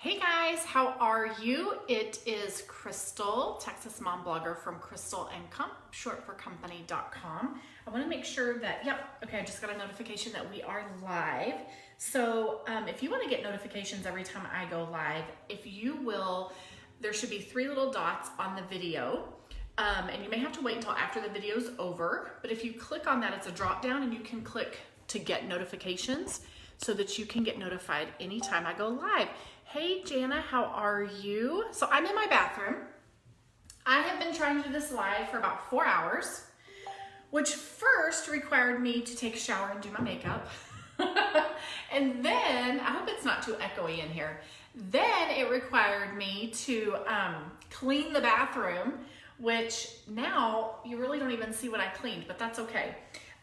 Hey guys, how are you? It is Crystal, Texas mom blogger from Crystal and Comp, short for company.com. I want to make sure that, I just got a notification that we are live. So if you want to get notifications every time I go live, if you will, there should be 3 little dots on the video. And you may have to wait until after the video's over, but if you click on that, it's a drop down and you can click to get notifications so that you can get notified anytime I go live. Hey Jana, how are you? So I'm in my bathroom. I have been trying to do this live for about 4 hours, which first required me to take a shower and do my makeup. And then, I hope it's not too echoey in here. Then it required me to clean the bathroom, which now you really don't even see what I cleaned, but that's okay.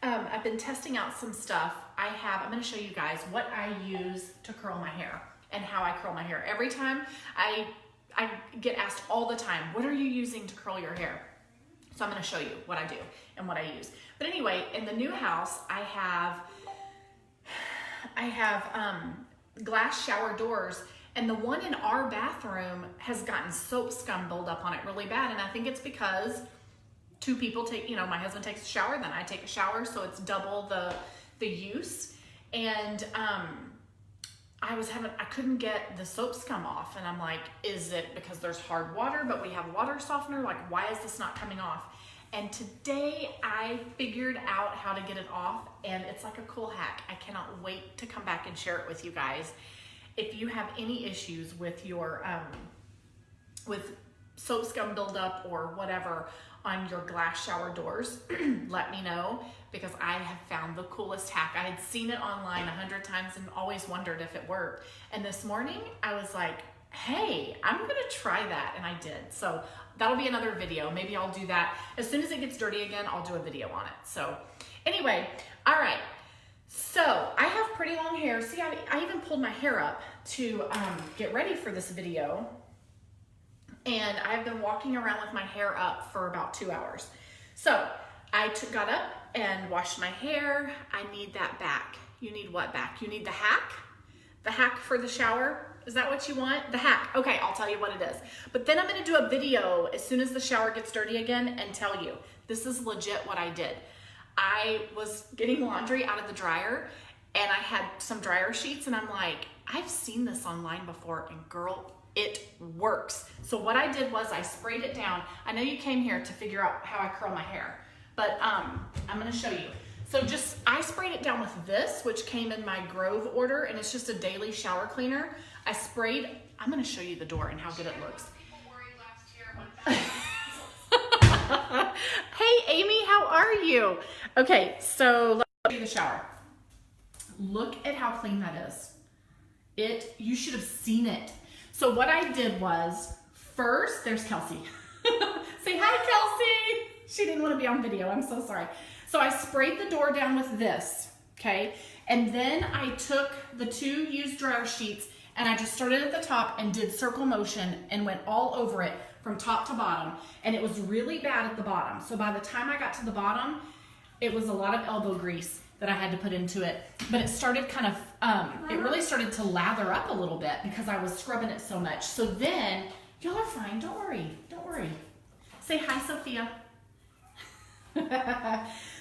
I've been testing out some stuff. I'm gonna show you guys what I use to curl my hair and how I curl my hair. Every time I get asked all the time, what are you using to curl your hair? So I'm gonna show you what I do and what I use. But anyway, in the new house, I have glass shower doors, and the one in our bathroom has gotten soap scum buildup on it really bad. And I think it's because 2 people take, my husband takes a shower, then I take a shower, so it's double the use. And I couldn't get the soap scum off, and I'm like, is it because there's hard water, but we have water softener? Like, why is this not coming off? And today I figured out how to get it off, and it's like a cool hack. I cannot wait to come back and share it with you guys. If you have any issues with your, with soap scum buildup or whatever on your glass shower doors, let me know, because I have found the coolest hack. I had seen it online 100 times and always wondered if it worked. And this morning I was like, hey, I'm gonna try that, and I did. So that'll be another video. Maybe I'll do that. As soon as it gets dirty again, I'll do a video on it. So anyway, all right. So I have pretty long hair. See, I even pulled my hair up to get ready for this video. And I've been walking around with my hair up for about 2 hours. So I got up and washed my hair. I need that back. You need what back? You need the hack? The hack for the shower? Is that what you want? The hack. Okay, I'll tell you what it is. But then I'm gonna do a video as soon as the shower gets dirty again and tell you, this is legit what I did. I was getting laundry out of the dryer, and I had some dryer sheets, and I'm like, I've seen this online before, and girl, it works. So what I did was I sprayed it down. I know you came here to figure out how I curl my hair, but I'm gonna show you. So I sprayed it down with this, which came in my Grove order, and it's just a daily shower cleaner. I'm gonna show you the door and how good it looks. Hey Amy, how are you? Okay, so let's show you the shower. Look at how clean that is. You should have seen it. So what I did was, first, there's Kelsey. Say hi, Kelsey. She didn't want to be on video, I'm so sorry. So I sprayed the door down with this, okay? And then I took the 2 used dryer sheets, and I just started at the top and did circle motion and went all over it from top to bottom. And it was really bad at the bottom. So by the time I got to the bottom, it was a lot of elbow grease that I had to put into it. But it started kind of, it really started to lather up a little bit because I was scrubbing it so much. So then, y'all are fine, don't worry, don't worry. Say hi, Sophia.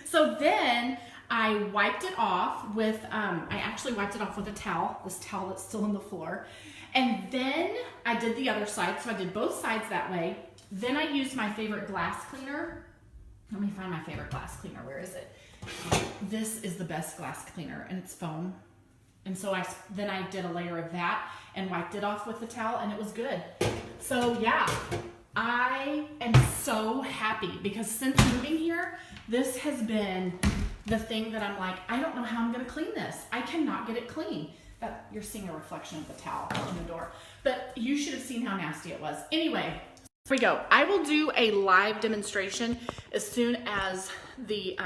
So then I wiped it off with, I actually wiped it off with a towel, this towel that's still on the floor. And then I did the other side, so I did both sides that way. Then I used my favorite glass cleaner. Let me find my favorite glass cleaner, where is it? This is the best glass cleaner, and it's foam. And so then I did a layer of that and wiped it off with the towel, and it was good. So yeah, I am so happy because since moving here, this has been the thing that I'm like, I don't know how I'm gonna clean this. I cannot get it clean. You're seeing a reflection of the towel in the door, but you should have seen how nasty it was. Anyway, here we go. I will do a live demonstration as soon as the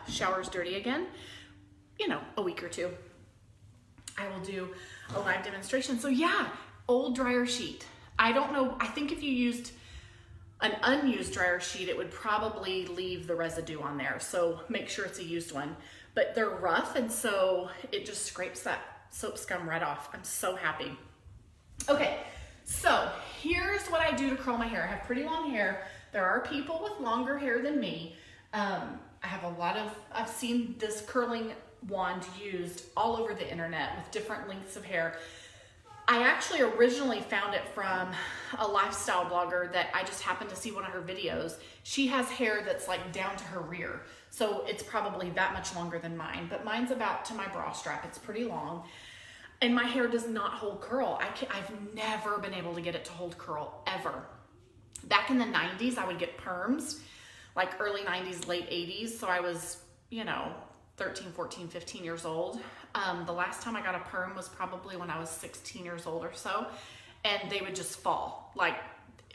shower's dirty again, a week or 2. I will do a live demonstration. So yeah, old dryer sheet. I don't know, I think if you used an unused dryer sheet, it would probably leave the residue on there. So make sure it's a used one, but they're rough, and so it just scrapes that soap scum right off. I'm so happy. Okay, so here's what I do to curl my hair. I have pretty long hair. There are people with longer hair than me. I've seen this curling wand used all over the internet with different lengths of hair. I actually originally found it from a lifestyle blogger that I just happened to see one of her videos. She has hair that's like down to her rear, so it's probably that much longer than mine, but mine's about to my bra strap. It's pretty long, and my hair does not hold curl. I've never been able to get it to hold curl, ever. Back in the 90s, I would get perms, like early 90s, late 80s, so I was, 13, 14, 15 years old. The last time I got a perm was probably when I was 16 years old or so, and they would just fall. Like,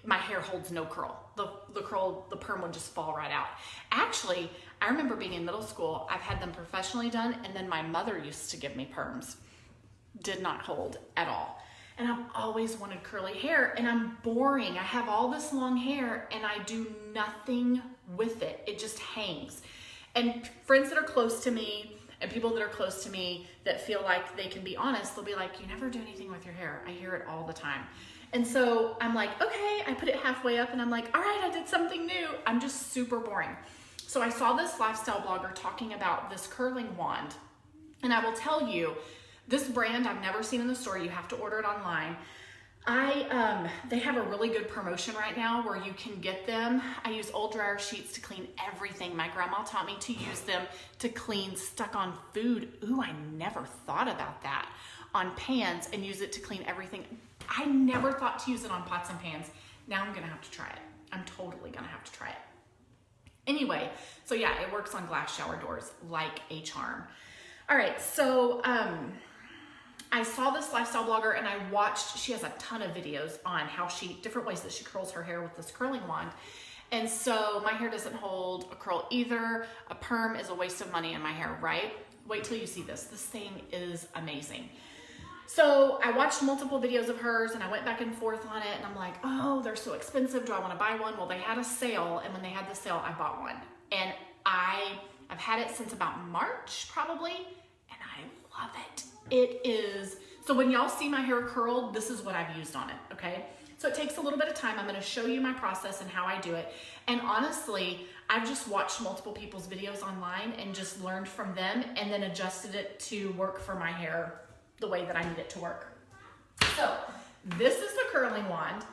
my hair holds no curl. The perm would just fall right out. Actually, I remember being in middle school, I've had them professionally done, and then my mother used to give me perms. Did not hold at all. And I've always wanted curly hair, and I'm boring. I have all this long hair, and I do nothing with it. It just hangs. And friends that are close to me and people that are close to me that feel like they can be honest, they'll be like, you never do anything with your hair. I hear it all the time. And so I'm like, okay, I put it halfway up and I'm like, all right, I did something new. I'm just super boring. So I saw this lifestyle blogger talking about this curling wand. And I will tell you, this brand I've never seen in the store. You have to order it online. They have a really good promotion right now where you can get them. I use old dryer sheets to clean everything. My grandma taught me to use them to clean stuck on food. Ooh, I never thought about that. On pans, and use it to clean everything. I never thought to use it on pots and pans. Now I'm gonna have to try it. I'm totally gonna have to try it. Anyway, so yeah, it works on glass shower doors like a charm. All right, so I saw this lifestyle blogger and I watched, she has a ton of videos on different ways that she curls her hair with this curling wand. And so my hair doesn't hold a curl either. A perm is a waste of money in my hair, right? Wait till you see this. This thing is amazing. So I watched multiple videos of hers and I went back and forth on it and I'm like, oh, they're so expensive. Do I want to buy one? Well, they had a sale, and when they had the sale, I bought one. And I've had it since about March probably, and I love it. It is, so when y'all see my hair curled, this is what I've used on it, okay? So it takes a little bit of time. I'm gonna show you my process and how I do it. And honestly, I've just watched multiple people's videos online and just learned from them and then adjusted it to work for my hair the way that I need it to work. So this is the curling wand.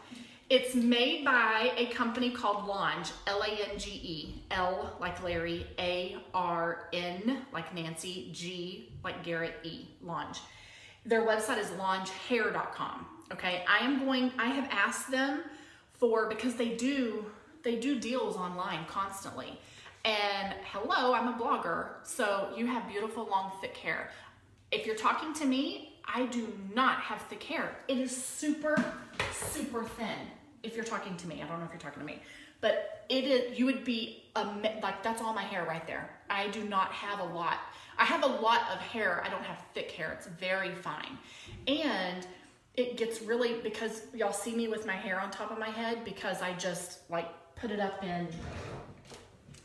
It's made by a company called Lange, L-A-N-G-E, L like Larry, A-R-N like Nancy, G like Garrett, E, Lange. Their website is langehair.com, okay? I have asked them because they do deals online constantly. And hello, I'm a blogger, so you have beautiful, long, thick hair. If you're talking to me, I do not have thick hair. It is super, super thin. If you're talking to me, I don't know if you're talking to me, but it is, you would be, like that's all my hair right there. I do not have a lot. I have a lot of hair. I don't have thick hair. It's very fine. And it gets really, because y'all see me with my hair on top of my head because I just like put it up in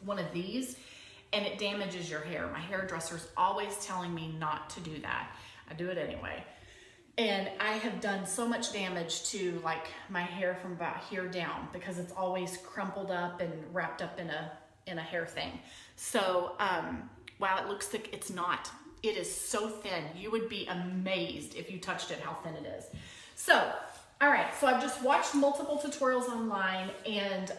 one of these and it damages your hair. My hairdresser's always telling me not to do that. I do it anyway. And I have done so much damage to like my hair from about here down because it's always crumpled up and wrapped up in a hair thing. So while it looks thick, it's not. It is so thin. You would be amazed if you touched it how thin it is. So, all right, so I've just watched multiple tutorials online and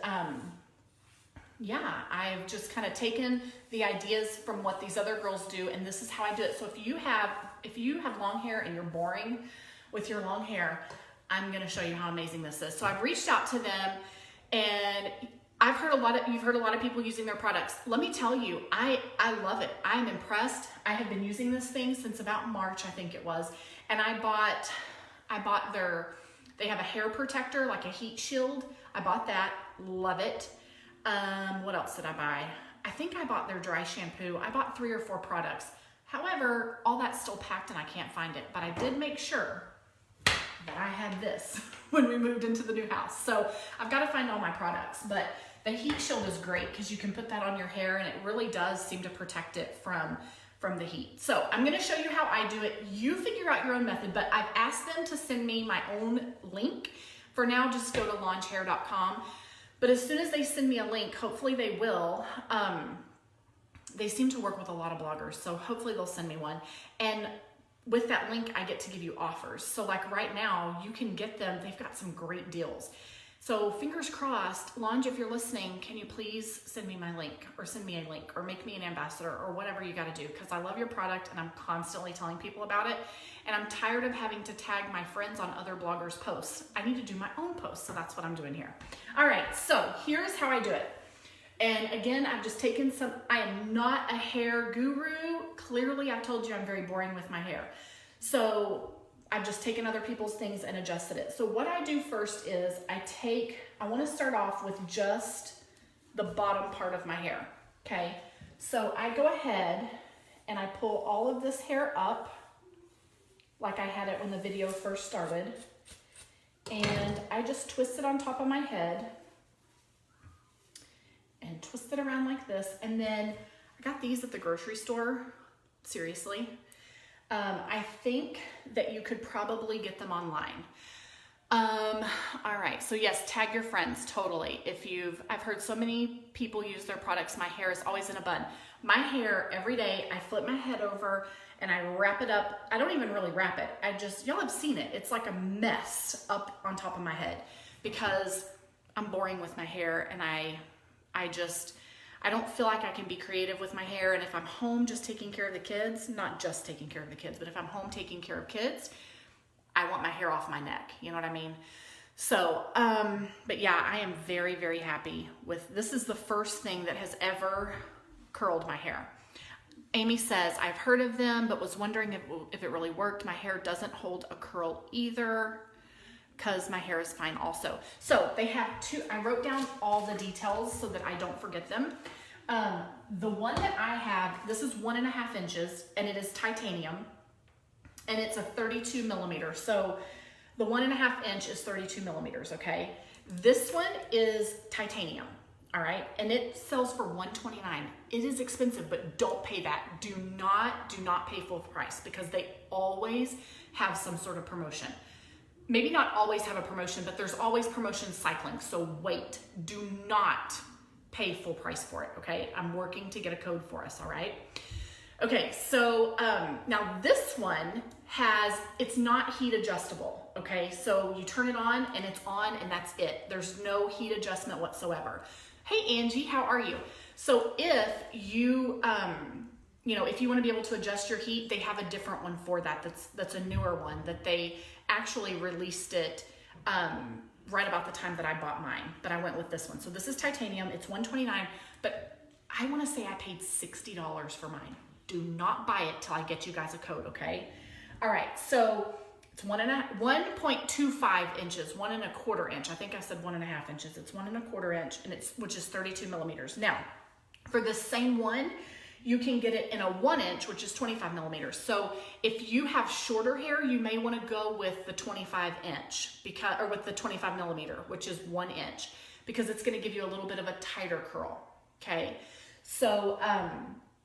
yeah, I've just kind of taken the ideas from what these other girls do, and this is how I do it. So if you have long hair and you're boring with your long hair, I'm gonna show you how amazing this is. So I've reached out to them, and you've heard a lot of people using their products. Let me tell you, I love it. I'm impressed. I have been using this thing since about March, I think it was, and I bought they have a hair protector, like a heat shield. I bought that, love it. What else did I buy? I think I bought their dry shampoo. I bought 3 or 4 products. However, all that's still packed and I can't find it, but I did make sure that I had this when we moved into the new house. So I've got to find all my products, but the heat shield is great because you can put that on your hair and it really does seem to protect it from from the heat. So I'm gonna show you how I do it. You figure out your own method, but I've asked them to send me my own link. For now, just go to langehair.com. But as soon as they send me a link, hopefully they will, they seem to work with a lot of bloggers, so hopefully they'll send me one. And with that link, I get to give you offers. So like right now, you can get them, they've got some great deals. So fingers crossed, Lange, if you're listening, can you please send me my link or send me a link or make me an ambassador or whatever you gotta do, because I love your product and I'm constantly telling people about it. And I'm tired of having to tag my friends on other bloggers' posts. I need to do my own posts, so that's what I'm doing here. All right, so here's how I do it. And again, I've just taken some, I am not a hair guru. Clearly, I told you I'm very boring with my hair. So I've just taken other people's things and adjusted it. So what I do first is I wanna start off with just the bottom part of my hair, okay? So I go ahead and I pull all of this hair up like I had it when the video first started. And I just twist it on top of my head and twist it around like this. And then I got these at the grocery store, seriously. I think that you could probably get them online. All right, so yes, tag your friends, totally. I've heard so many people use their products. My hair is always in a bun. My hair, every day, I flip my head over and I wrap it up. I don't even really wrap it. Y'all have seen it. It's like a mess up on top of my head because I'm boring with my hair and I don't feel like I can be creative with my hair. And if I'm home just taking care of the kids, not just taking care of the kids, but if I'm home taking care of kids, I want my hair off my neck. You know what I mean? So, but yeah, I am very, very happy with, this is the first thing that has ever curled my hair. Amy says, I've heard of them, but was wondering if it really worked. My hair doesn't hold a curl either because my hair is fine also. So they have I wrote down all the details so that I don't forget them. The one that I have, this is 1.5 inches and it is titanium and it's a 32 millimeter. So the 1.5 inch is 32 millimeters, okay? This one is titanium, all right? And it sells for $129. It is expensive, but don't pay that. Do not pay full price because they always have some sort of promotion. Maybe not always have a promotion, but there's always promotions cycling. So wait, do not pay full price for it, okay? I'm working to get a code for us, all right? Okay, so now this one it's not heat adjustable, okay? So you turn it on and it's on and that's it. There's no heat adjustment whatsoever. Hey Angie, how are you? So if you, if you want to be able to adjust your heat, they have a different one for that. That's a newer one that they actually released it right about the time that I bought mine, but I went with this one. So this is titanium, it's $129, but I want to say I paid $60 for mine. Do not buy it till I get you guys a code, okay? All right, so it's 1.25 inches, 1.25 inch. I think I said 1.5 inches. It's 1.25 inch, and which is 32 millimeters. Now, for the same one, you can get it in a 1 inch, which is 25 millimeters. So if you have shorter hair, you may want to go with the 25 inch or with the 25 millimeter, which is 1 inch, because it's going to give you a little bit of a tighter curl. Okay. So,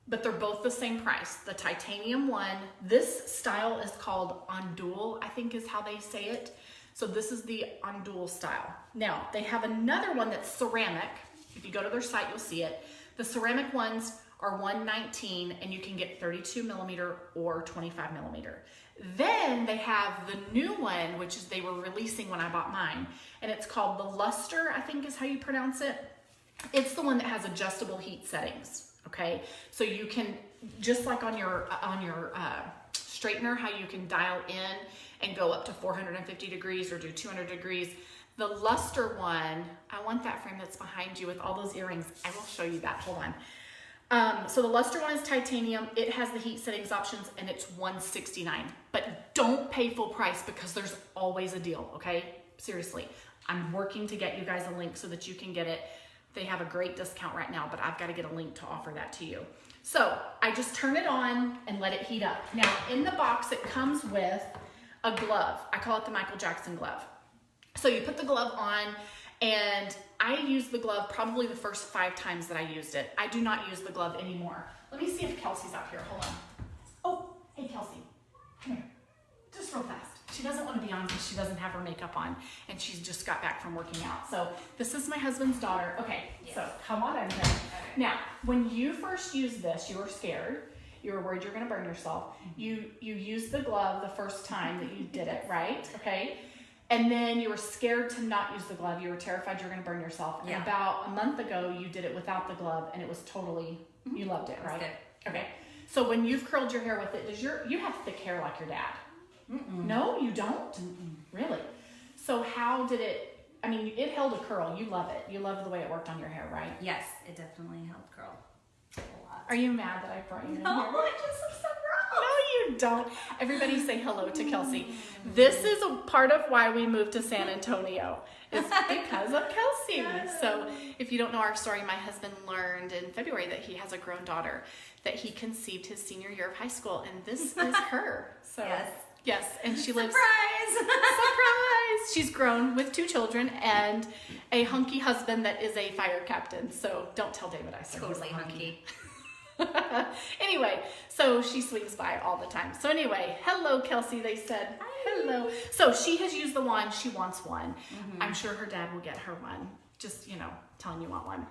but they're both the same price. The titanium one, this style is called Ondule, I think is how they say it. So this is the Ondule style. Now they have another one that's ceramic. If you go to their site, you'll see it. The ceramic ones are $119 and you can get 32 millimeter or 25 millimeter. Then they have the new one, which is they were releasing when I bought mine, and it's called the Luster, I think is how you pronounce it. It's the one that has adjustable heat settings, okay? So you can, just like on your straightener, how you can dial in and go up to 450 degrees or do 200 degrees. The Luster one, I want that frame that's behind you with all those earrings. I will show you that, hold on. So the Luster one is titanium. It has the heat settings options and it's $169, but don't pay full price because there's always a deal, okay? Seriously, I'm working to get you guys a link so that you can get it. They have a great discount right now, but I've got to get a link to offer that to you. So I just turn it on and let it heat up. Now in the box, it comes with a glove. I call it the Michael Jackson glove. So you put the glove on, and I used the glove probably the first 5 times that I used it. I do not use the glove anymore. Let me see if Kelsey's out here, hold on. Come here. Just real fast. She doesn't want to be on because she doesn't have her makeup on and she's just got back from working out. So this is my husband's daughter. Okay, yes. So come on in here. Okay. Now, when you first used this, you were scared. You were worried you were going to burn yourself. You used the glove the first time that you did it, right? Okay. And then you were scared to not use the glove. You were terrified you were going to burn yourself. Yeah. And about a month ago, you did it without the glove and it was totally, you loved it, right? Good. Okay. So when you've curled your hair with it, you have thick hair like your dad? Mm-mm. No, you don't? Mm-mm. Really? So how did it, I mean, it held a curl. You love it. You love the way it worked on your hair, right? Yes, it definitely held curl a lot. Are you mad that I brought you in no, here? I just am so gross. No, you don't. Everybody say hello to Kelsey. This is a part of why we moved to San Antonio. It's because of Kelsey. So if you don't know our story, my husband learned in February that he has a grown daughter, that he conceived his senior year of high school, and this is her. So yes, and she lives. Surprise! She's grown with 2 children and a hunky husband that is a fire captain. So don't tell David I said totally hunky. Anyway, so she swings by all the time. So anyway, hello, Kelsey, they said. Hi. Hello. So she has used the wand. She wants one. Mm-hmm. I'm sure her dad will get her one. Just, telling you want one.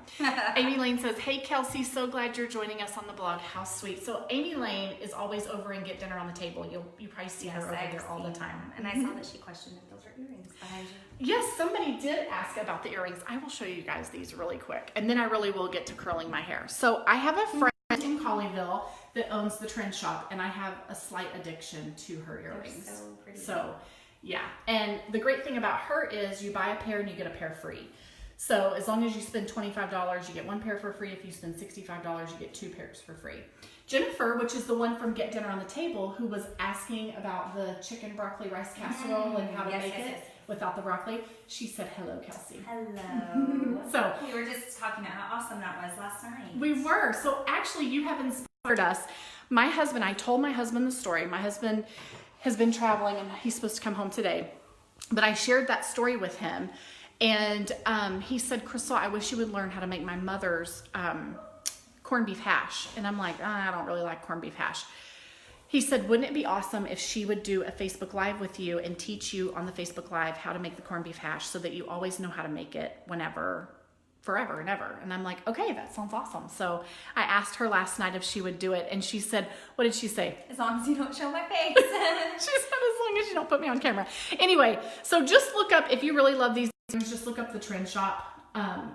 Amy Lane says, hey, Kelsey, so glad you're joining us on the blog. How sweet. So Amy Lane is always over and get dinner on the table. You probably see her over there all the time. And I saw that she questioned if those are earrings behind you. Yes, somebody did ask about the earrings. I will show you guys these really quick. And then I really will get to curling my hair. So I have a friend in Colleyville that owns the Trend Shop, and I have a slight addiction to her earrings. They're so pretty. So yeah, and the great thing about her is you buy a pair and you get a pair free. So as long as you spend $25, you get 1 pair for free. If you spend $65, you get 2 pairs for free. Jennifer, which is the one from Get Dinner on the Table, who was asking about the chicken broccoli rice casserole and how to make it without the broccoli, she said, hello, Kelsey. Hello. So we were just talking about how awesome that was last night. We were. So actually, you have inspired us. My husband, I told my husband the story. My husband has been traveling and he's supposed to come home today. But I shared that story with him. And he said, Crystal, I wish you would learn how to make my mother's corned beef hash. And I'm like, I don't really like corned beef hash. He said, wouldn't it be awesome if she would do a Facebook Live with you and teach you on the Facebook Live how to make the corned beef hash so that you always know how to make it whenever, forever and ever. And I'm like, okay, that sounds awesome. So I asked her last night if she would do it. And she said, what did she say? As long as you don't show my face. She said, as long as you don't put me on camera. Anyway, so just look up, if you really love these, just look up the Trend Shop.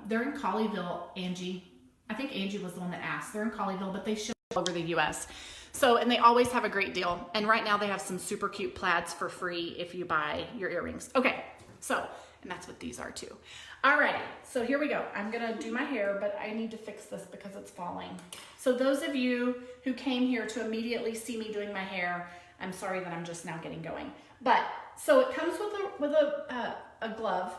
They're in Colleyville, Angie. I think Angie was the one that asked. They're in Colleyville, but they ship all over the U.S. So, and they always have a great deal. And right now they have some super cute plaids for free if you buy your earrings. Okay, so, and that's what these are too. Alrighty, so here we go. I'm gonna do my hair, but I need to fix this because it's falling. So those of you who came here to immediately see me doing my hair, I'm sorry that I'm just now getting going. But, so it comes with a glove.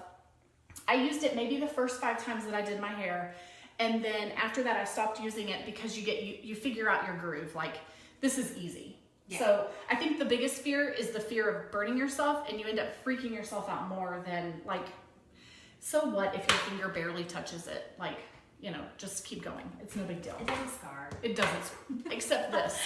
I used it maybe the first 5 times that I did my hair, and then after that I stopped using it because you figure out your groove. Like, this is easy. Yeah. So I think the biggest fear is the fear of burning yourself, and you end up freaking yourself out more than like, so what if your finger barely touches it? Like, just keep going. It's no big deal. It doesn't scar. It doesn't, except this.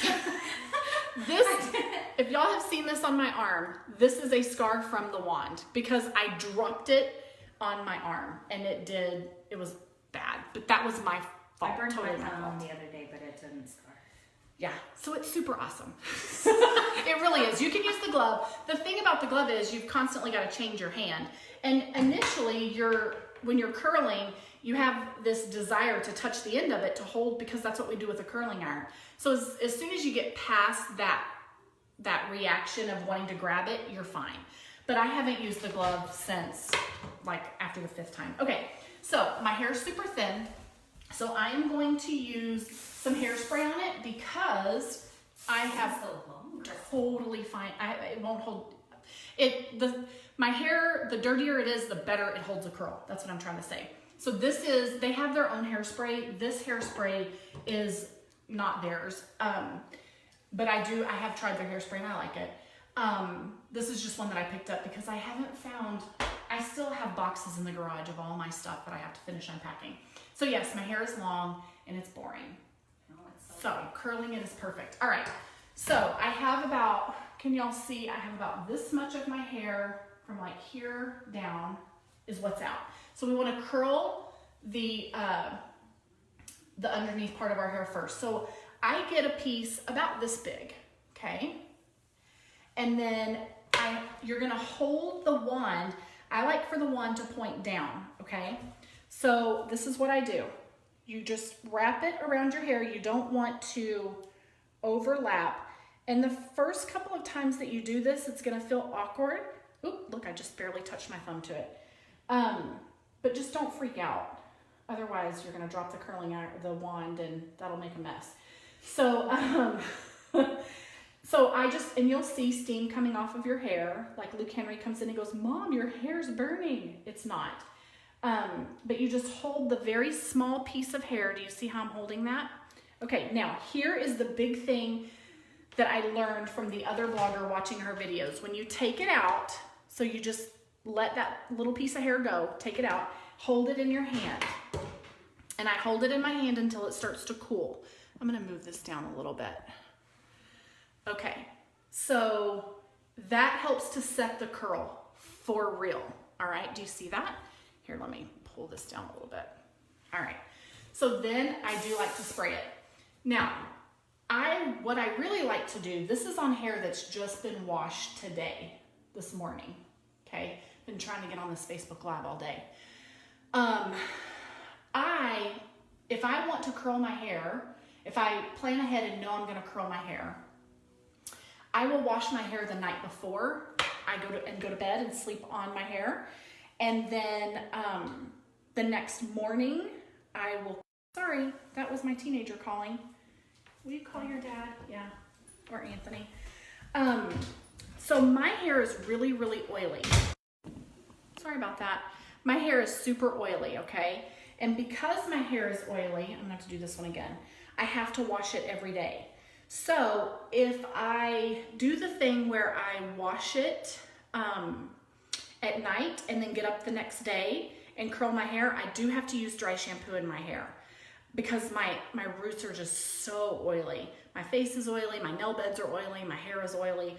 If y'all have seen this on my arm, this is a scar from the wand because I dropped it on my arm and it was bad, but that was my fault. I burned totally my thumb the other day, but it didn't scar. Yeah, so it's super awesome. It really is. You can use the glove. The thing about the glove is you've constantly got to change your hand. And initially, when you're curling, you have this desire to touch the end of it to hold, because that's what we do with a curling iron. So as soon as you get past that reaction of wanting to grab it, you're fine. But I haven't used the glove since like after the 5th time. Okay, so my hair is super thin. So I am going to use some hairspray on it because I have totally fine. It won't hold it. My hair, the dirtier it is, the better it holds a curl. That's what I'm trying to say. So they have their own hairspray. This hairspray is not theirs. But I have tried their hairspray and I like it. This is just one that I picked up because I still have boxes in the garage of all my stuff that I have to finish unpacking. So yes, my hair is long and it's boring. So curling it is perfect. All right, so I have about, can y'all see I have about this much of my hair from like here down is what's out. So we want to curl the underneath part of our hair first. So I get a piece about this big, okay? And then you're gonna hold the wand. I like for the wand to point down, okay? So this is what I do. You just wrap it around your hair. You don't want to overlap. And the first couple of times that you do this, it's gonna feel awkward. Oop, look, I just barely touched my thumb to it. But just don't freak out. Otherwise, you're gonna drop the wand and that'll make a mess. So, and you'll see steam coming off of your hair. Like Luke Henry comes in and goes, Mom, your hair's burning. It's not. But you just hold the very small piece of hair. Do you see how I'm holding that? Okay, now here is the big thing that I learned from the other blogger watching her videos. When you take it out, so you just let that little piece of hair go, take it out, hold it in your hand. And I hold it in my hand until it starts to cool. I'm gonna move this down a little bit. Okay, so that helps to set the curl for real. All right, do you see that? Here, let me pull this down a little bit. All right, so then I do like to spray it. Now, what I really like to do, this is on hair that's just been washed today, this morning, okay? Been trying to get on this Facebook Live all day. If I want to curl my hair, if I plan ahead and know I'm gonna curl my hair, I will wash my hair the night before I go to bed and sleep on my hair. And then the next morning, I will, sorry, that was my teenager calling. Will you call your dad? Yeah, or Anthony. So my hair is really, really oily. Sorry about that. My hair is super oily, okay? And because my hair is oily, I'm gonna have to do this one again, I have to wash it every day. So if I do the thing where I wash it at night and then get up the next day and curl my hair, I do have to use dry shampoo in my hair because my roots are just so oily. My face is oily, my nail beds are oily, my hair is oily.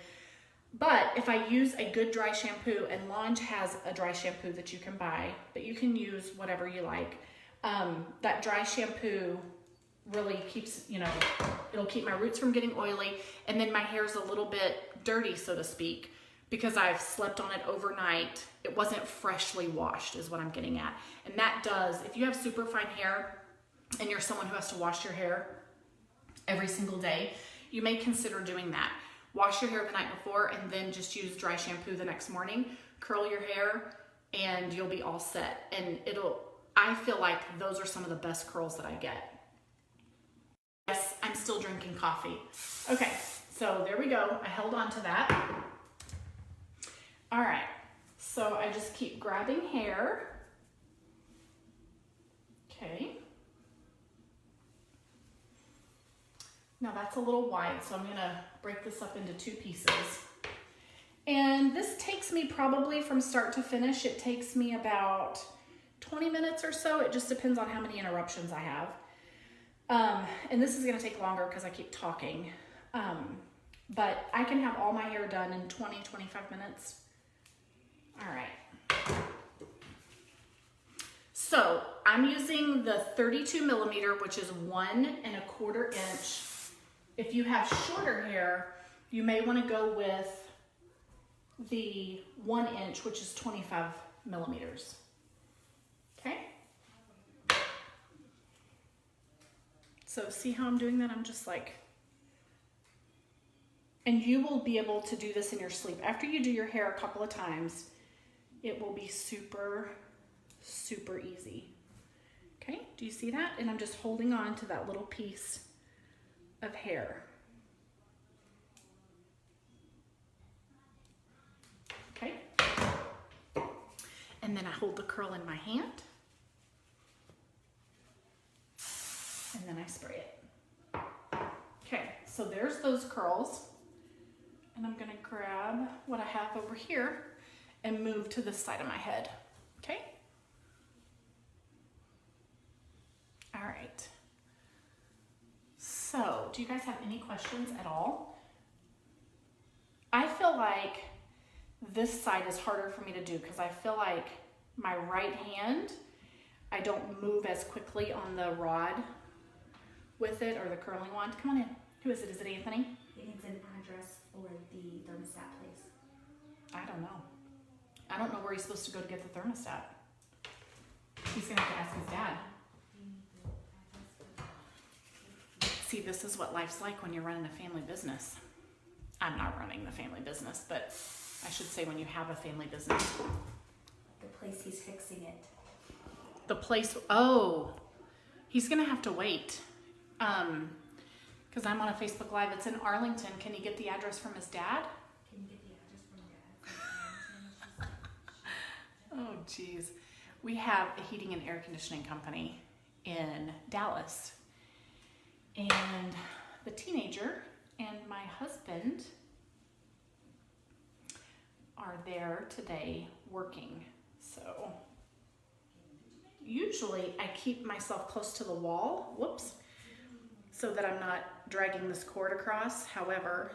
But if I use a good dry shampoo, and Lange has a dry shampoo that you can buy, but you can use whatever you like. That dry shampoo really keeps, it'll keep my roots from getting oily, and then my hair's a little bit dirty, so to speak, because I've slept on it overnight. It wasn't freshly washed is what I'm getting at. And that does, if you have super fine hair and you're someone who has to wash your hair every single day, you may consider doing that. Wash your hair the night before and then just use dry shampoo the next morning, curl your hair, and you'll be all set. And I feel like those are some of the best curls that I get. Yes, I'm still drinking coffee. Okay, so there we go. I held on to that. All right, so I just keep grabbing hair. Okay. Now that's a little wide, so I'm gonna break this up into 2 pieces. And this takes me probably from start to finish, it takes me about 20 minutes or so. It just depends on how many interruptions I have. And this is gonna take longer because I keep talking. But I can have all my hair done in 20, 25 minutes. All right. So I'm using the 32 millimeter, which is 1 1/4 inch. If you have shorter hair, you may want to go with the 1 inch, which is 25 millimeters. Okay. So see how I'm doing that? I'm just like, and you will be able to do this in your sleep. After you do your hair a couple of times, it will be super, super easy. Okay, do you see that? And I'm just holding on to that little piece of hair. Okay, and then I hold the curl in my hand, and then I spray it. Okay, so there's those curls, and I'm gonna grab what I have over here and move to this side of my head. Okay, all right. So, do you guys have any questions at all? I feel like this side is harder for me to do because I feel like my right hand, I don't move as quickly on the rod with it or the curling wand. Come on in. Who is it? Is it Anthony? He needs an address for the thermostat place. I don't know. I don't know where he's supposed to go to get the thermostat. He's gonna have to ask his dad. See, this is what life's like when you're running a family business. I'm not running the family business, but I should say when you have a family business. The place he's fixing it. The place, oh, he's gonna have to wait. Because I'm on a Facebook Live. It's in Arlington. Can he get the address from his dad? Can you get the address from Dad? Oh, geez. We have a heating and air conditioning company in Dallas. And the teenager and my husband are there today working. So usually I keep myself close to the wall, whoops, so that I'm not dragging this cord across. However,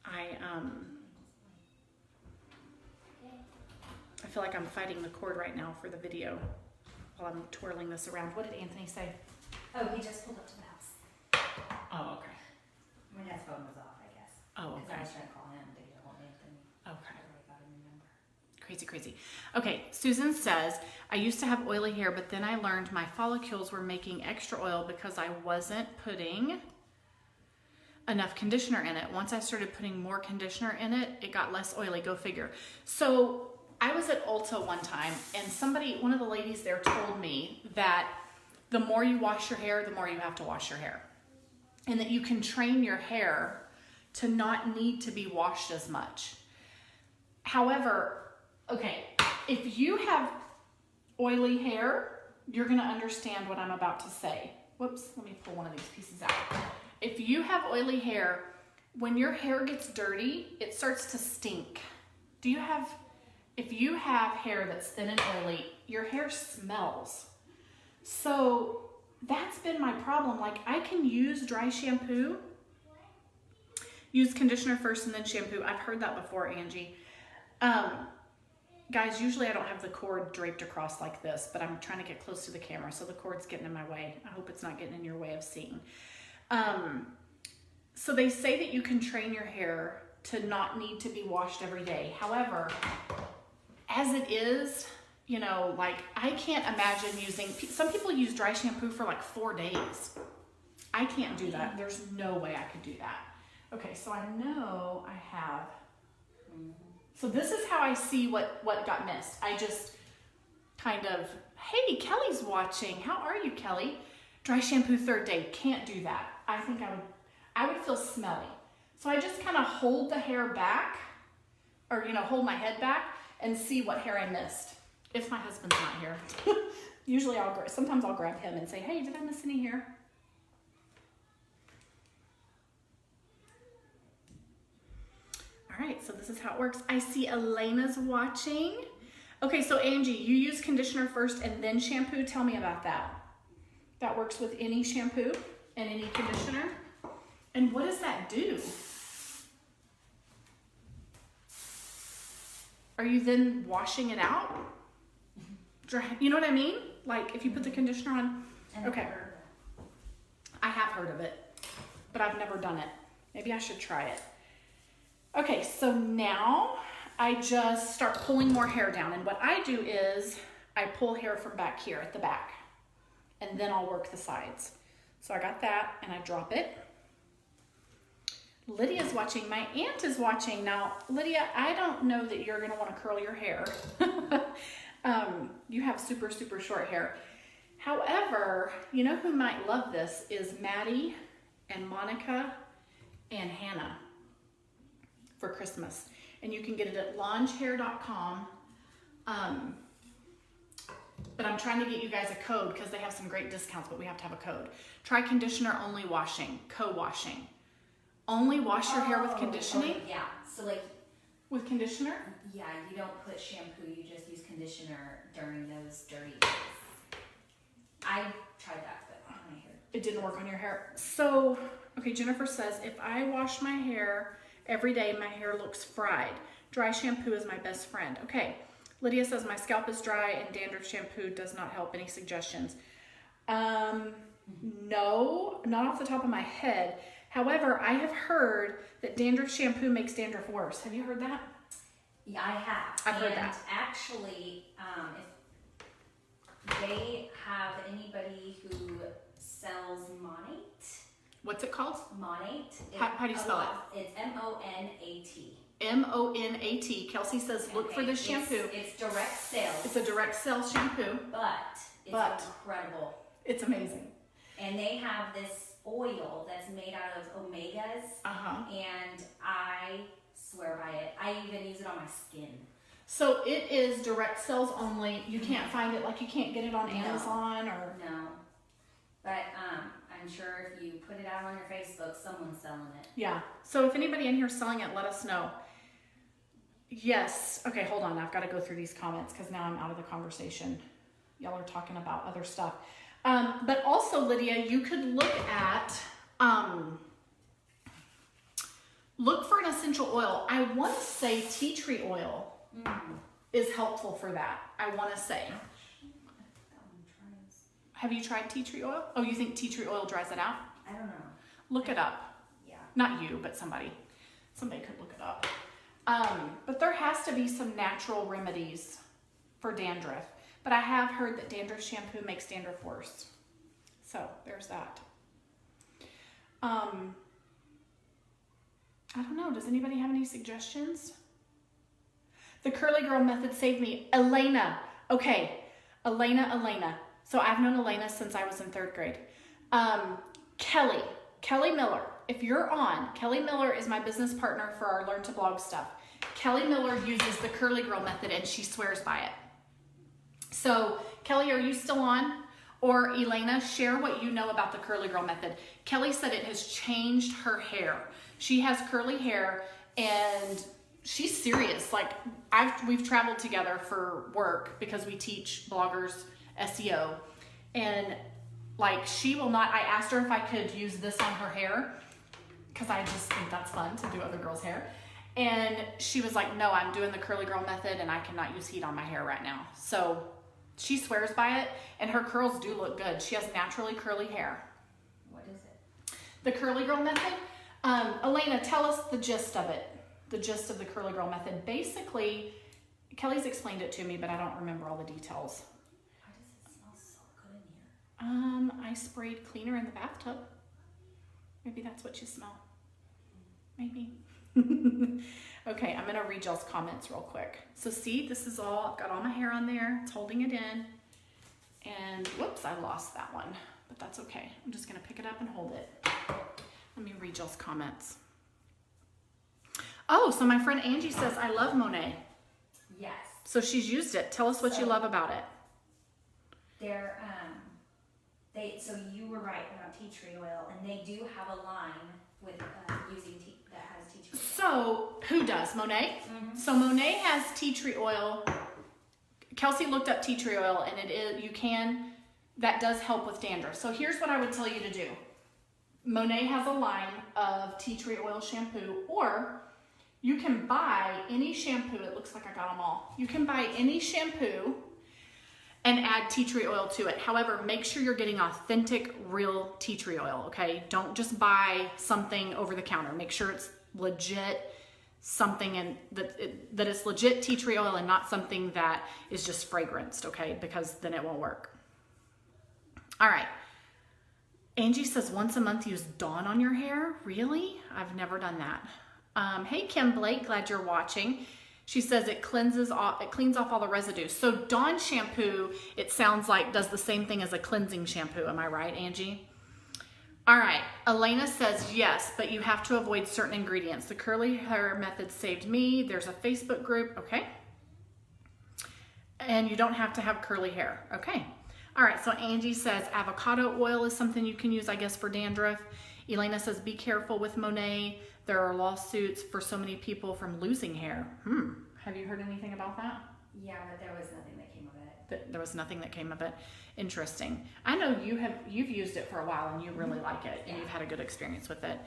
I feel like I'm fighting the cord right now for the video while I'm twirling this around. What did Anthony say? Oh, he just pulled up to the house. Oh, okay. My dad's phone was off, I guess. Oh, Because okay. I was trying to call him, but he don't want Anthony. Okay. I already got him a number. Crazy, crazy. Okay, Susan says, I used to have oily hair, but then I learned my follicles were making extra oil because I wasn't putting enough conditioner in it. Once I started putting more conditioner in it, it got less oily. Go figure. So I was at Ulta one time, and one of the ladies there told me that the more you wash your hair, the more you have to wash your hair. And that you can train your hair to not need to be washed as much. However, okay, if you have oily hair, you're gonna understand what I'm about to say. Whoops, let me pull one of these pieces out. If you have oily hair, when your hair gets dirty, it starts to stink. If you have hair that's thin and oily, your hair smells. So that's been my problem. Like, I can use dry shampoo, use conditioner first and then shampoo. I've heard that before, Angie. Guys, usually I don't have the cord draped across like this, but I'm trying to get close to the camera, so the cord's getting in my way. I hope it's not getting in your way of seeing. So they say that you can train your hair to not need to be washed every day. However, as it is, you know, like, I can't imagine some people use dry shampoo for like 4 days. I can't do that. There's no way I could do that. Okay, so I know I have. So this is how I see what got missed. I just kind of, hey, Kelly's watching. How are you, Kelly? Dry shampoo 3rd day. Can't do that. I think I would feel smelly. So I just kind of hold the hair back, or, you know, hold my head back and see what hair I missed. If my husband's not here. Usually sometimes I'll grab him and say, hey, did I miss any hair? All right, so this is how it works. I see Elena's watching. Okay, so Angie, you use conditioner first and then shampoo. Tell me about that. That works with any shampoo and any conditioner. And what does that do? Are you then washing it out? You know what I mean? Like, if you put the conditioner on. Okay. I have heard of it, but I've never done it. Maybe I should try it. Okay, so now I just start pulling more hair down. And what I do is I pull hair from back here at the back, and then I'll work the sides. So I got that, and I drop it. Lydia's watching. My aunt is watching. Now, Lydia, I don't know that you're going to want to curl your hair. You have super, super short hair. However, you know who might love this is Maddie and Monica and Hannah for Christmas. And you can get it at langehair.com. But I'm trying to get you guys a code because they have some great discounts, but we have to have a code. Try conditioner only washing, co-washing. Only wash your hair with conditioning? Okay, yeah, so like, with conditioner? yeah, you don't put shampoo, you just use conditioner during those dirty days. I tried that, but on my hair. It didn't work on your hair. So, okay, Jennifer says, if I wash my hair Every day my hair looks fried. Dry shampoo is my best friend. Okay. Lydia says my scalp is dry and dandruff shampoo does not help. Any suggestions? No, not off the top of my head. However, I have heard that dandruff shampoo makes dandruff worse. Have you heard that? Yeah, I have. I've heard that. Actually, if they have anybody who sells Monate. What's it called? Monate. How do you spell it? It's Monat. Monat. Kelsey says look for this shampoo. It's direct sales. It's a direct sales shampoo. But it's incredible. It's amazing. And they have this oil that's made out of omegas. And I swear by it. I even use it on my skin. So it is direct sales only. You can't find it, like you can't get it on Amazon or... No. But I'm sure if you put it out on your Facebook, someone's selling it. Yeah. So if anybody in here is selling it, let us know. Yes. Okay, hold on. I've got to go through these comments because now I'm out of the conversation. Y'all are talking about other stuff. But also, Lydia, you could look at... look for an essential oil. I want to say tea tree oil is helpful for that. I want to say. Have you tried tea tree oil? Oh, you think tea tree oil dries it out? I don't know. Look it up. Yeah. Not you, but somebody. Somebody could look it up. But there has to be some natural remedies for dandruff. But I have heard that dandruff shampoo makes dandruff worse. So there's that. I don't know. Does anybody have any suggestions? The curly girl method saved me. Elena. Okay. Elena. So I've known Elena since I was in 3rd grade. Kelly Miller. If you're on, Kelly Miller is my business partner for our Learn to Blog stuff. Kelly Miller uses the curly girl method and she swears by it. So Kelly, are you still on? Or Elena, share what you know about the curly girl method. Kelly said it has changed her hair. She has curly hair and she's serious. Like we've traveled together for work because we teach bloggers SEO, and like she will not. I asked her if I could use this on her hair because I just think that's fun to do other girls' hair, and she was like, no, I'm doing the curly girl method and I cannot use heat on my hair right now. So she swears by it and her curls do look good. She has naturally curly hair. What is it? The curly girl method. Elena, tell us the gist of it. The gist of the curly girl method. Basically, Kelly's explained it to me, but I don't remember all the details. Why does it smell so good in here? I sprayed cleaner in the bathtub. Maybe that's what you smell. Maybe. Okay, I'm gonna read y'all's comments real quick. So see, this is all, I've got all my hair on there. It's holding it in. And whoops, I lost that one, but that's okay. I'm just gonna pick it up and hold it. Let me read y'all's comments. Oh, so my friend Angie says, I love Monet. Yes. So she's used it. Tell us what you love about it. So you were right about tea tree oil, and they do have a line with using that has tea tree oil. So who does? Monet? Mm-hmm. So Monet has tea tree oil. Kelsey looked up tea tree oil, and that does help with dandruff. So here's what I would tell you to do. Monet has a line of tea tree oil shampoo, or you can buy any shampoo. It looks like I got them all. You can buy any shampoo and add tea tree oil to it. However, make sure you're getting authentic, real tea tree oil, okay? Don't just buy something over the counter. Make sure it's legit something and that it's legit tea tree oil and not something that is just fragranced, okay? Because then it won't work. All right. Angie says once a month use Dawn on your hair. Really? I've never done that. Hey, Kim Blake, glad you're watching. She says it cleans off all the residue. So Dawn shampoo, it sounds like does the same thing as a cleansing shampoo. Am I right, Angie? All right. Elena says yes, but you have to avoid certain ingredients. The curly hair method saved me. There's a Facebook group. Okay. And you don't have to have curly hair. Okay. All right. So Angie says avocado oil is something you can use, I guess, for dandruff. Elena says be careful with Monet. There are lawsuits for so many people from losing hair. Have you heard anything about that? Yeah, but there was nothing that came of it. There was nothing that came of it. Interesting. I know you've used it for a while and you really like it and you've had a good experience with it.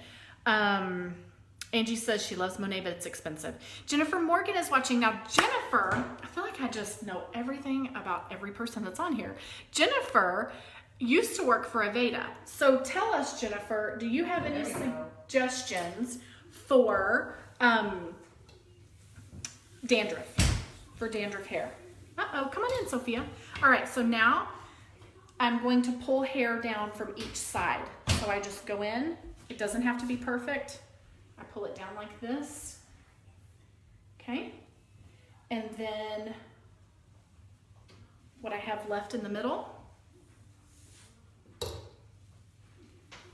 Angie says she loves Monet, but it's expensive. Jennifer Morgan is watching. Now, Jennifer, I feel like I just know everything about every person that's on here. Jennifer used to work for Aveda. So tell us, Jennifer, do you have any suggestions for dandruff, for dandruff hair? Uh-oh, come on in, Sophia. All right, so now I'm going to pull hair down from each side. So I just go in. It doesn't have to be perfect. I pull it down like this, okay? And then what I have left in the middle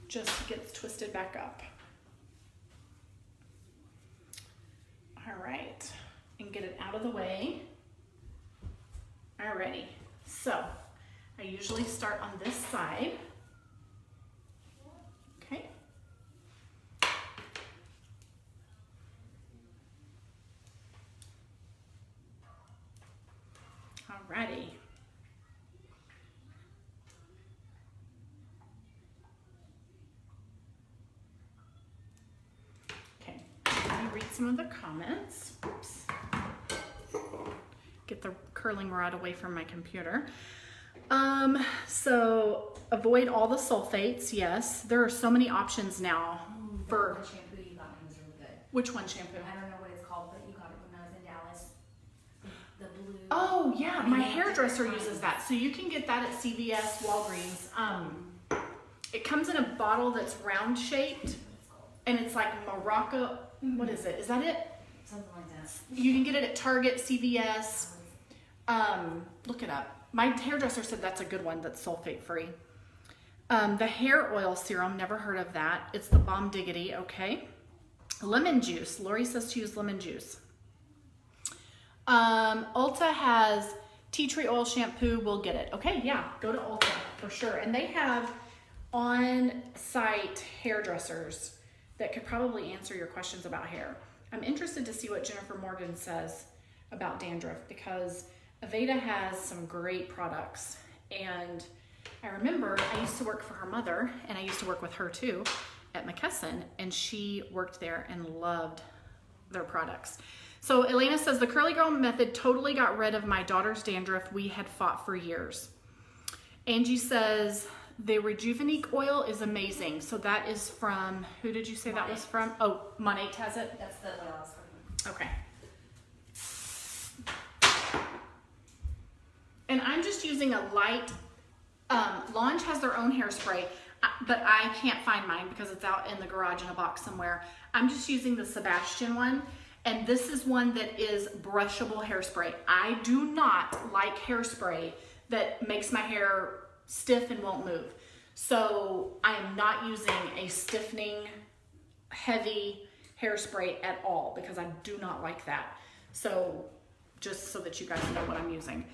just gets twisted back up. All right, and get it out of the way. Alrighty, so I usually start on this side, okay? Alrighty. Okay, let me read some of the comments. Oops. Get the curling rod away from my computer. So avoid all the sulfates. Yes, there are so many options now for. The shampoo you got me was really good. Which one shampoo? I don't know what it's called, but you got it when I was in Dallas. The blue. Oh yeah, my hairdresser uses that. So you can get that at CVS, Walgreens. It comes in a bottle that's round shaped, and it's like Morocco. What is it? Is that it? Something like that. You can get it at Target, CVS. Look it up. My hairdresser said that's a good one that's sulfate free. The hair oil serum, never heard of that. It's the Bomb Diggity, okay. Lemon juice. Lori says to use lemon juice. Ulta has tea tree oil shampoo. We'll get it. Okay, yeah, go to Ulta for sure. And they have on-site hairdressers that could probably answer your questions about hair. I'm interested to see what Jennifer Morgan says about dandruff because Aveda has some great products. And I remember I used to work for her mother, and I used to work with her too at McKesson, and she worked there and loved their products. So Elena says, the curly girl method totally got rid of my daughter's dandruff we had fought for years. Angie says, the Rejuvenique oil is amazing. So that is from, who did you say that was from? Oh, Monat has it? That's the oil I was talking Okay. And I'm just using a light, Lange has their own hairspray, but I can't find mine because it's out in the garage in a box somewhere. I'm just using the Sebastian one, and this is one that is brushable hairspray. I do not like hairspray that makes my hair stiff and won't move. So I am not using a stiffening, heavy hairspray at all because I do not like that. So just so that you guys know what I'm using.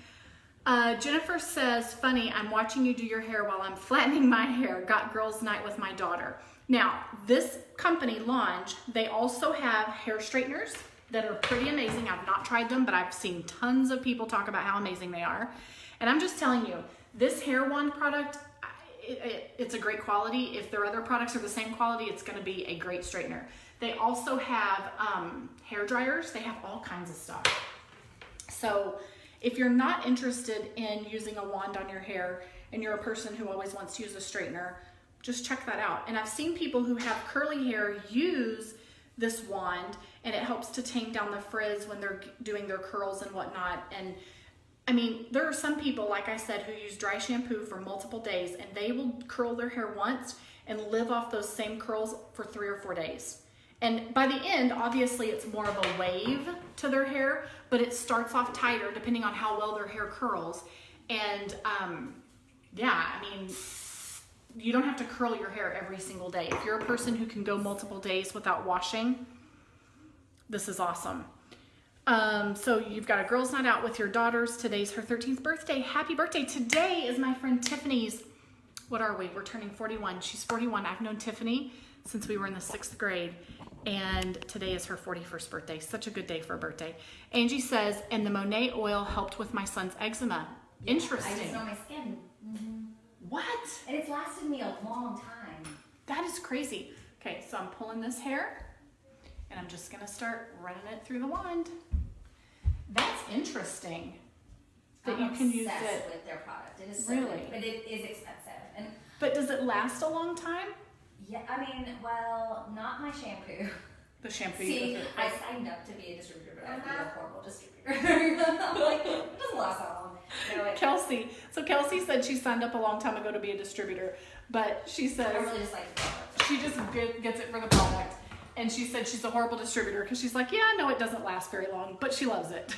Jennifer says, funny, I'm watching you do your hair while I'm flattening my hair. Got girls' night with my daughter. Now, this company, Lange, they also have hair straighteners that are pretty amazing. I've not tried them, but I've seen tons of people talk about how amazing they are. And I'm just telling you, this hair wand product, it's a great quality. If their other products are the same quality, it's going to be a great straightener. They also have hair dryers. They have all kinds of stuff. So if you're not interested in using a wand on your hair and you're a person who always wants to use a straightener, just check that out. And I've seen people who have curly hair use this wand, and it helps to tame down the frizz when they're doing their curls and whatnot. And I mean, there are some people, like I said, who use dry shampoo for multiple days, and they will curl their hair once and live off those same curls for 3 or 4 days. And by the end, obviously it's more of a wave to their hair, but it starts off tighter depending on how well their hair curls. And yeah, I mean, you don't have to curl your hair every single day. If you're a person who can go multiple days without washing, this is awesome. So you've got a girls' night out with your daughters. Today's her 13th birthday. Happy birthday. Today is my friend Tiffany's, what are we? We're turning 41. She's 41. I've known Tiffany since we were in the 6th grade. And today is her 41st birthday. Such a good day for a birthday. Angie says, and the Monet oil helped with my son's eczema. Yeah, interesting. I just know my skin. Mm-hmm. What? And it's lasted me a long time. That is crazy. Okay, so I'm pulling this hair And I'm just gonna start running it through the wand. That's interesting that you can use it with their product. It is so really good, but it is expensive. But does it last a long time? Yeah, I mean, well, not my shampoo. The shampoo. See, I signed up to be a distributor, but I'd be a horrible distributor. I'm like, it doesn't last that long. Kelsey. So Kelsey said she signed up a long time ago to be a distributor, but she says I really just like the product. She just gets it for the product. And she said she's a horrible distributor because she's like, yeah, no, it doesn't last very long, but she loves it.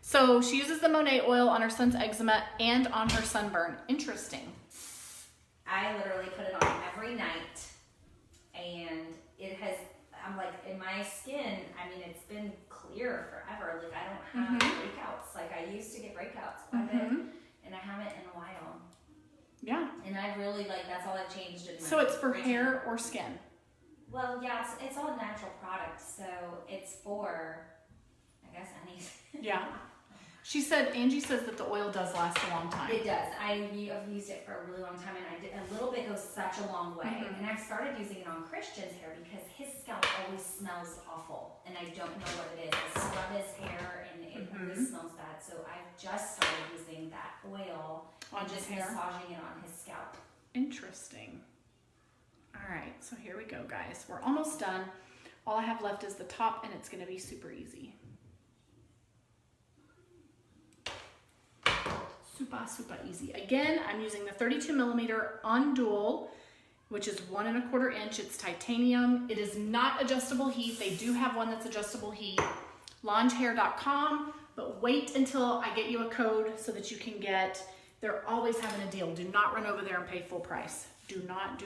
So she uses the Monet oil on her son's eczema and on her sunburn. Interesting. I literally put it on every night, and it has, I'm like, in my skin, I mean, it's been clear forever. Like, I don't have breakouts. Like, I used to get breakouts quite a bit, and I haven't in a while. Yeah. And I really, like, that's all I've changed in my So it's for hair or skin? Well, yeah, it's all natural products, so it's for, I guess, anything. Yeah. Angie says that the oil does last a long time. It does. I've used it for a really long time, and a little bit goes such a long way. And I've started using it on Christian's hair because his scalp always smells awful, and I don't know what it is. I scrub his hair, and it always smells bad. So I've just started using that oil on just hair? massaging it on his scalp. Interesting. All right, so here we go, guys. We're almost done. All I have left is the top, and it's going to be super easy. Super easy. Again, I'm using the 32 millimeter Ondule, which is 1 1/4 inch. It's titanium. It is not adjustable heat. They do have one that's adjustable heat. Langehair.com, but wait until I get you a code so that you can get, they're always having a deal. Do not run over there and pay full price. Do not.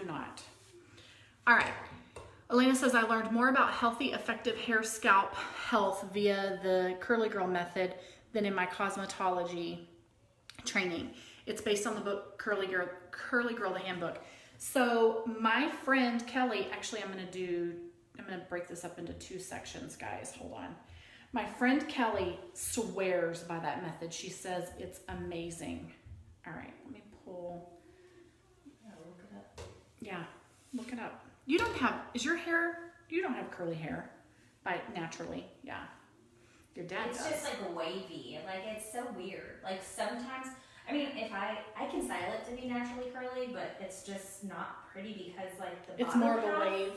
All right. Elena says, I learned more about healthy, effective hair scalp health via the Curly Girl method than in my cosmetology training. It's based on the book Curly Girl, the handbook. So my friend Kelly, actually I'm gonna break this up into 2 sections, guys. Hold on. My friend Kelly swears by that method. She says it's amazing. All right, let me pull. Look it up. Yeah, look it up. You don't have curly hair naturally. Yeah. Your dad does. It's just like wavy. Like, it's so weird. Like, sometimes, I mean, if I can style it to be naturally curly, but it's just not pretty because, like, the it's bottom more of half, a wave.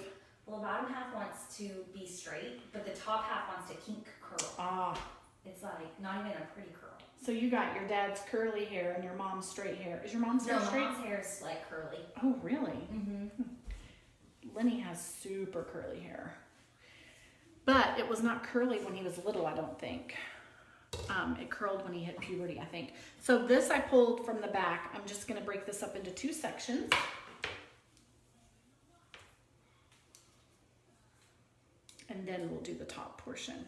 well, the bottom half wants to be straight, but the top half wants to kink curl. Ah. It's like not even a pretty curl. So you got your dad's curly hair and your mom's straight hair. Is your mom's hair No, straight? mom's hair is like curly. Oh, really? Mm-hmm. Lenny has super curly hair. But it was not curly when he was little, I don't think. It curled when he hit puberty, I think. So this I pulled from the back. I'm just gonna break this up into 2 sections. And then we'll do the top portion.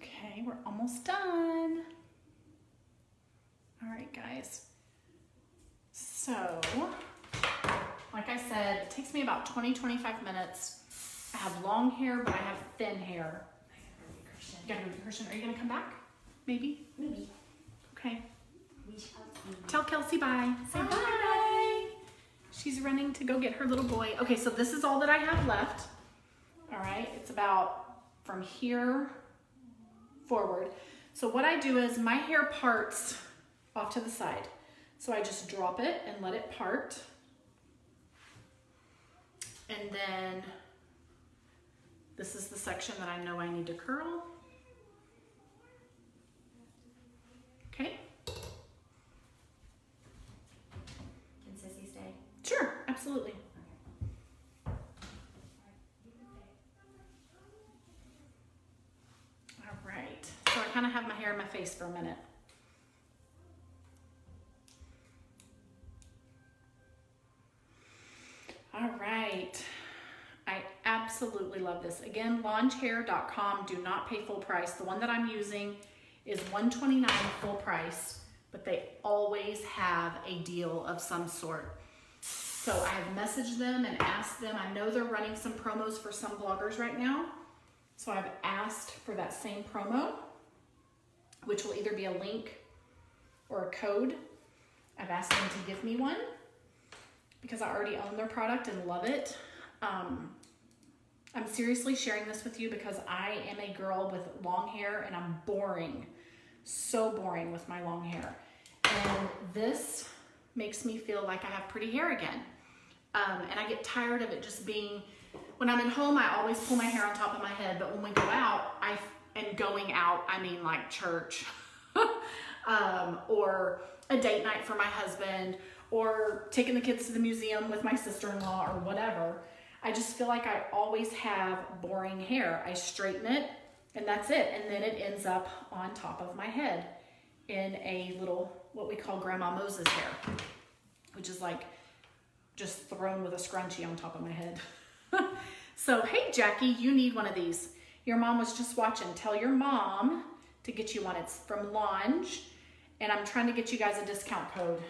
Okay, we're almost done. All right, guys. So, like I said, it takes me about 20-25 minutes. I have long hair, but I have thin hair. You gotta go to Christian. Are you gonna come back? Maybe? Maybe. Okay. We shall see. Tell Kelsey bye. Say Bye. bye. She's running to go get her little boy. Okay, so this is all that I have left. All right, it's about from here forward. So what I do is my hair parts off to the side. So I just drop it and let it part. And then this is the section that I know I need to curl. Okay. Can Sissy stay? Sure, absolutely. All right. So I kind of have my hair in my face for a minute. All right. I absolutely love this. Again, langehair.com. Do not pay full price. The one that I'm using is $129 full price, but they always have a deal of some sort. So I have messaged them and asked them. I know they're running some promos for some bloggers right now. So I've asked for that same promo, which will either be a link or a code. I've asked them to give me one because I already own their product and love it. I'm seriously sharing this with you because I am a girl with long hair and I'm boring, so boring with my long hair. And this makes me feel like I have pretty hair again. And I get tired of it just being, when I'm at home, I always pull my hair on top of my head, but when we go out, and going out, I mean like church, or a date night for my husband, or taking the kids to the museum with my sister-in-law or whatever. I just feel like I always have boring hair. I straighten it and that's it. And then it ends up on top of my head in a little, what we call Grandma Moses hair, which is like just thrown with a scrunchie on top of my head. So, hey Jackie, you need one of these. Your mom was just watching. Tell your mom to get you one. It's from Lange, and I'm trying to get you guys a discount code.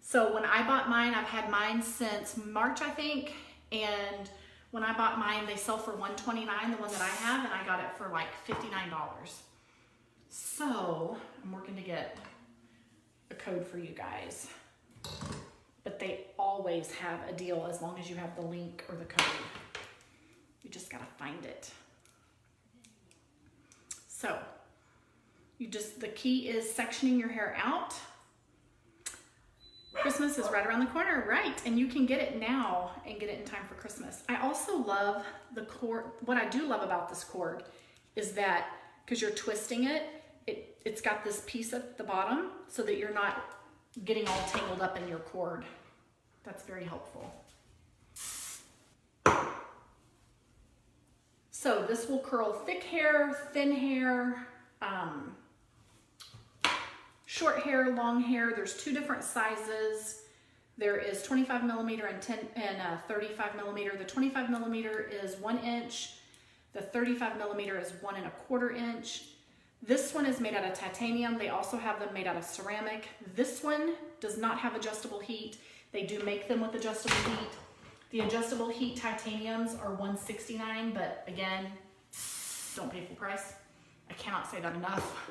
So when I bought mine, I've had mine since March, I think, and when I bought mine, they sell for $129, the one that I have, and I got it for like $59. So I'm working to get a code for you guys. But they always have a deal as long as you have the link or the code. You just gotta find it. So the key is sectioning your hair out. Christmas is right around the corner, right? And you can get it now and get it in time for Christmas. I also love the cord. What I do love about this cord is that because you're twisting it, it's got this piece at the bottom so that you're not getting all tangled up in your cord. That's very helpful. So this will curl thick hair, thin hair, short hair, long hair. There's two different sizes. There is 25 millimeter and 35 millimeter. The 25 millimeter is 1 inch. The 35 millimeter is 1¼ inch. This one is made out of titanium. They also have them made out of ceramic. This one does not have adjustable heat. They do make them with adjustable heat. The adjustable heat titaniums are $169, but again, don't pay full price. I cannot say that enough.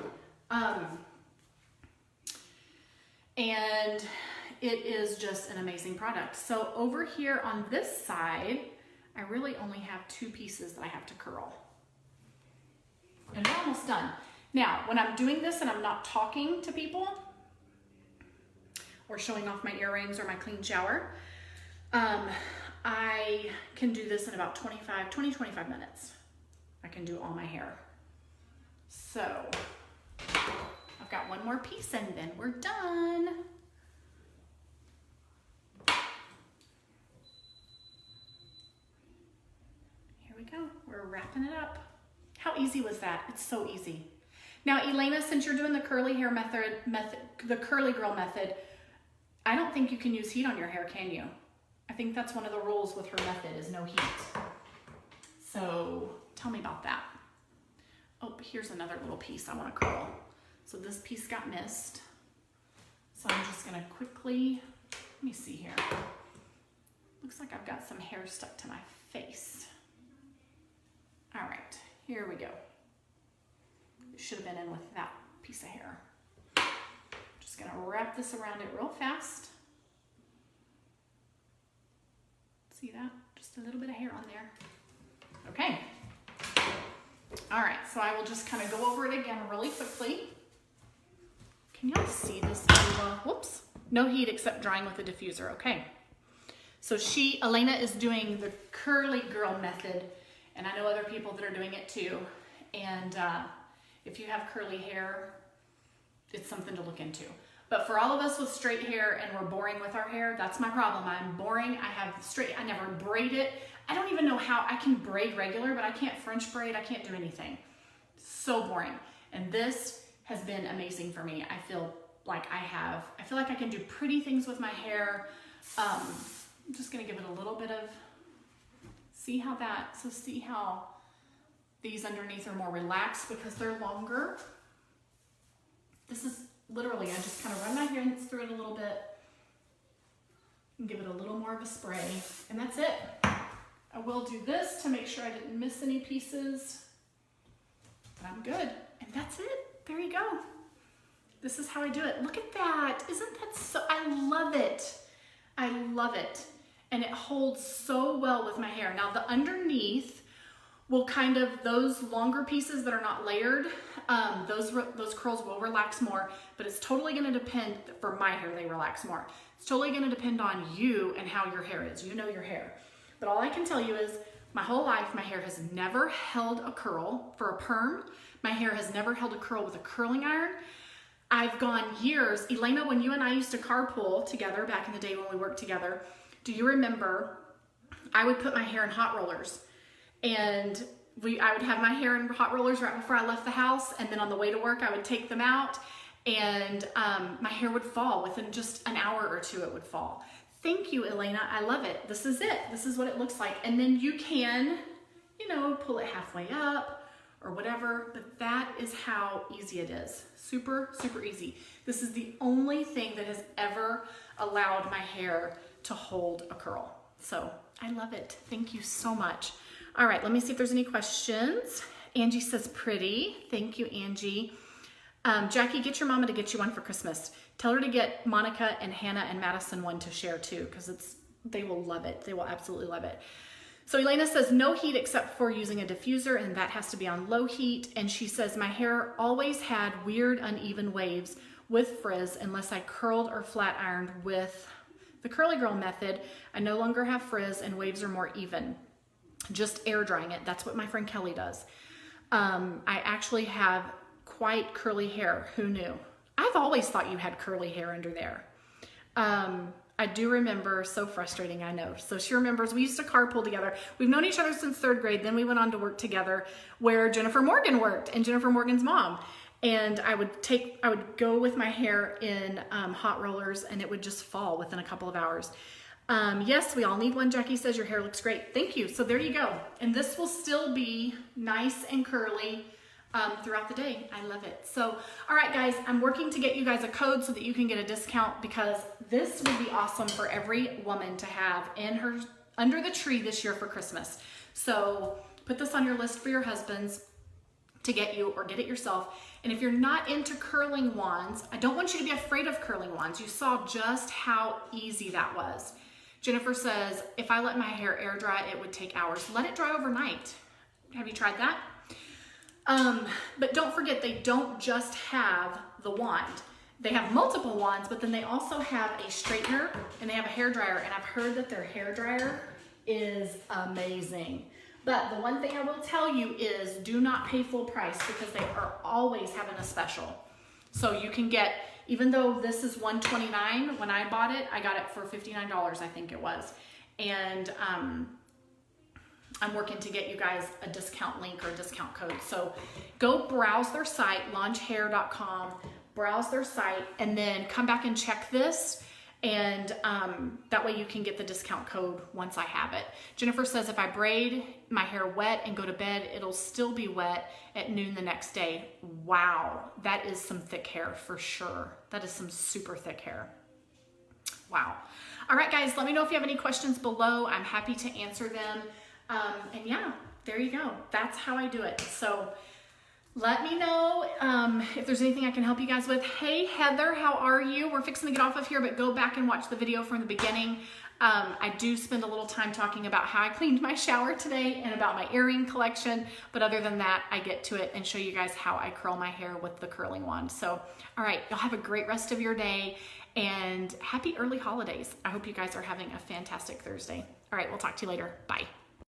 And it is just an amazing product. So over here on this side, I really only have 2 pieces that I have to curl. And we're almost done. Now, when I'm doing this and I'm not talking to people or showing off my earrings or my clean shower, I can do this in about 20-25 minutes. I can do all my hair. So I've got one more piece and then we're done. Here we go. We're wrapping it up. How easy was that? It's so easy. Now, Elena, since you're doing the curly hair method, the curly girl method, I don't think you can use heat on your hair, can you? I think that's one of the rules with her method is no heat. So tell me about that. Oh, here's another little piece I want to curl. So this piece got missed. So I'm just gonna quickly, let me see here. Looks like I've got some hair stuck to my face. All right, here we go. It should have been in with that piece of hair. Just gonna wrap this around it real fast. See that? Just a little bit of hair on there. Okay. All right, so I will just kind of go over it again really quickly. Can y'all see this? Whoops. No heat except drying with a diffuser. Okay. So Elena is doing the curly girl method, and I know other people that are doing it too. And if you have curly hair, it's something to look into. But for all of us with straight hair and we're boring with our hair, that's my problem. I'm boring. I have straight, I never braid it. I don't even know how. I can braid regular, but I can't French braid. I can't do anything. So boring. And this has been amazing for me. I feel like I feel like I can do pretty things with my hair. I'm just gonna give it a little bit of, see how these underneath are more relaxed because they're longer. This is literally, I just kind of run my hands through it a little bit and give it a little more of a spray, and that's it. I will do this to make sure I didn't miss any pieces. But I'm good, and that's it. There you go. This is how I do it. Look at that. Isn't that so, I love it. I love it. And it holds so well with my hair. Now the underneath will kind of, those longer pieces that are not layered, those curls will relax more, but it's totally gonna depend, for my hair, they relax more. It's totally gonna depend on you and how your hair is. You know your hair. But all I can tell you is my whole life, my hair has never held a curl for a perm. My hair has never held a curl with a curling iron. I've gone years. Elena, when you and I used to carpool together back in the day when we worked together, do you remember I would put my hair in hot rollers, and I would have my hair in hot rollers right before I left the house, and then on the way to work I would take them out, and my hair would fall. Within just an hour or two it would fall. Thank you, Elena. I love it. This is it. This is what it looks like. And then you can, you know, pull it halfway up or whatever, but that is how easy it is. Super, super easy. This is the only thing that has ever allowed my hair to hold a curl. So I love it. Thank you so much. All right, let me see if there's any questions. Angie says pretty. Thank you, Angie. Jackie, get your mama to get you one for Christmas. Tell her to get Monica and Hannah and Madison one to share too, because they will love it. They will absolutely love it. So Elena says no heat except for using a diffuser, and that has to be on low heat. And she says my hair always had weird uneven waves with frizz unless I curled or flat ironed with the Curly Girl method. I no longer have frizz and waves are more even. Just air drying it. That's what my friend Kelly does. I actually have quite curly hair. Who knew? I've always thought you had curly hair under there. I do remember, so frustrating, I know. So she remembers we used to carpool together. We've known each other since 3rd grade. Then we went on to work together where Jennifer Morgan worked, and Jennifer Morgan's mom. And I would go with my hair in hot rollers, and it would just fall within a couple of hours. Yes, we all need one. Jackie says your hair looks great. Thank you. So there you go. And this will still be nice and curly throughout the day. I love it. So, all right, guys, I'm working to get you guys a code so that you can get a discount, because this would be awesome for every woman to have in her under the tree this year for Christmas. So put this on your list for your husbands to get you, or get it yourself. And if you're not into curling wands, I don't want you to be afraid of curling wands. You saw just how easy that was. Jennifer says, if I let my hair air dry, it would take hours. Let it dry overnight. Have you tried that? But don't forget, they don't just have the wand. They have multiple wands, but then they also have a straightener and they have a hair dryer. And I've heard that their hair dryer is amazing. But the one thing I will tell you is do not pay full price, because they are always having a special. So you can get, even though this is $129, when I bought it, I got it for $59, I think it was. And I'm working to get you guys a discount link or a discount code. So go browse their site, langehair.com, browse their site, and then come back and check this. And that way you can get the discount code once I have it. Jennifer says if I braid my hair wet and go to bed, it'll still be wet at noon the next day. Wow, that is some thick hair for sure. That is some super thick hair. Wow. All right, guys, let me know if you have any questions below. I'm happy to answer them. And yeah, there you go. That's how I do it. So let me know if there's anything I can help you guys with. Hey, Heather, how are you? We're fixing to get off of here, but go back and watch the video from the beginning. I do spend a little time talking about how I cleaned my shower today and about my earring collection. But other than that, I get to it and show you guys how I curl my hair with the curling wand. So, all right, y'all have a great rest of your day and happy early holidays. I hope you guys are having a fantastic Thursday. All right, we'll talk to you later. Bye.